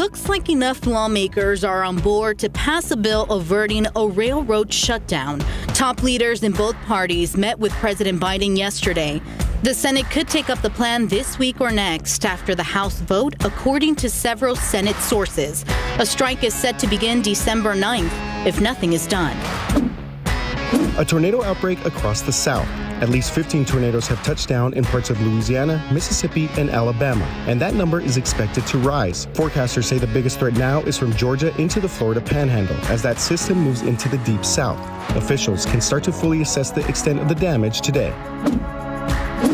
Looks like enough lawmakers are on board to pass a bill averting a railroad shutdown. Top leaders in both parties met with President Biden yesterday. The Senate could take up the plan this week or next after the House vote, according to several Senate sources. A strike is set to begin December 9th if nothing is done. A tornado outbreak across the South. At least 15 tornadoes have touched down in parts of Louisiana, Mississippi, and Alabama, and that number is expected to rise. Forecasters say the biggest threat now is from Georgia into the Florida Panhandle, as that system moves into the Deep South. Officials can start to fully assess the extent of the damage today.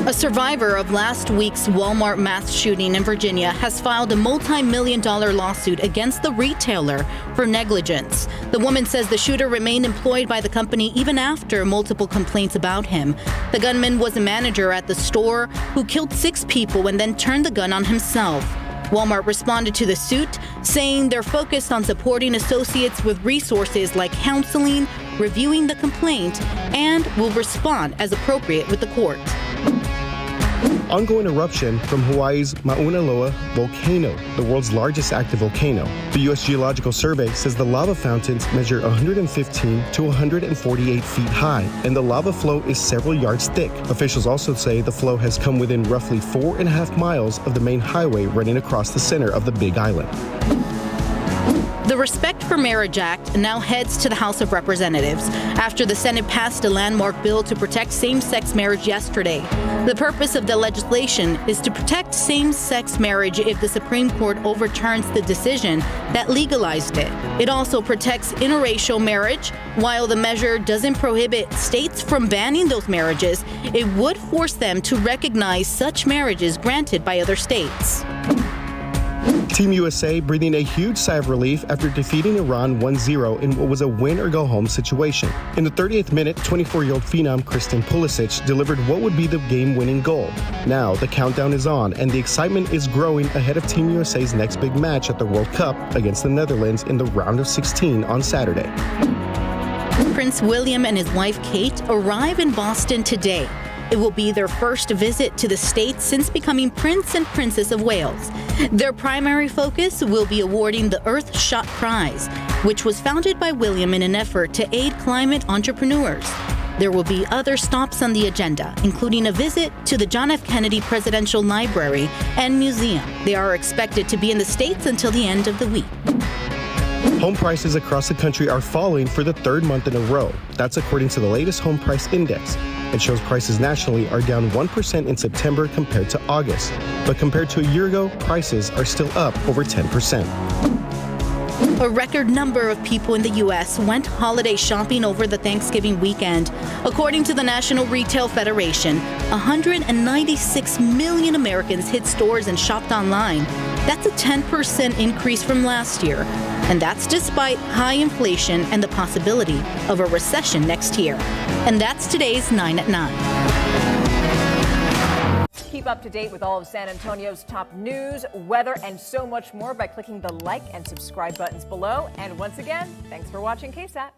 A survivor of last week's Walmart mass shooting in Virginia has filed a multi-million-dollar lawsuit against the retailer for negligence. The woman says the shooter remained employed by the company even after multiple complaints about him. The gunman was a manager at the store who killed 6 people and then turned the gun on himself. Walmart responded to the suit, saying they're focused on supporting associates with resources like counseling, reviewing the complaint, and will respond as appropriate with the court. Ongoing eruption from Hawaii's Mauna Loa volcano, the world's largest active volcano. The U.S. Geological Survey says the lava fountains measure 115 to 148 feet high, and the lava flow is several yards thick. Officials also say the flow has come within roughly 4.5 miles of the main highway running across the center of the Big Island. The Respect for Marriage Act now heads to the House of Representatives after the Senate passed a landmark bill to protect same-sex marriage yesterday. The purpose of the legislation is to protect same-sex marriage if the Supreme Court overturns the decision that legalized it. It also protects interracial marriage. While the measure doesn't prohibit states from banning those marriages, it would force them to recognize such marriages granted by other states. Team USA breathing a huge sigh of relief after defeating Iran 1-0 in what was a win-or-go-home situation. In the 30th minute, 24-year-old phenom Kristen Pulisic delivered what would be the game-winning goal. Now, the countdown is on, and the excitement is growing ahead of Team USA's next big match at the World Cup against the Netherlands in the round of 16 on Saturday. Prince William and his wife Kate arrive in Boston today. It will be their first visit to the States since becoming Prince and Princess of Wales. Their primary focus will be awarding the Earthshot Prize, which was founded by William in an effort to aid climate entrepreneurs. There will be other stops on the agenda, including a visit to the John F. Kennedy Presidential Library and Museum. They are expected to be in the States until the end of the week. Home prices across the country are falling for the 3rd month in a row. That's according to the latest home price index. It shows prices nationally are down 1% in September compared to August. But compared to a year ago, prices are still up over 10%. A record number of people in the U.S. went holiday shopping over the Thanksgiving weekend. According to the National Retail Federation, 196 million Americans hit stores and shopped online. That's a 10% increase from last year. And that's despite high inflation and the possibility of a recession next year. And that's today's 9 at 9. Keep up to date with all of San Antonio's top news, weather, and so much more by clicking the like and subscribe buttons below. And once again, thanks for watching KSAT.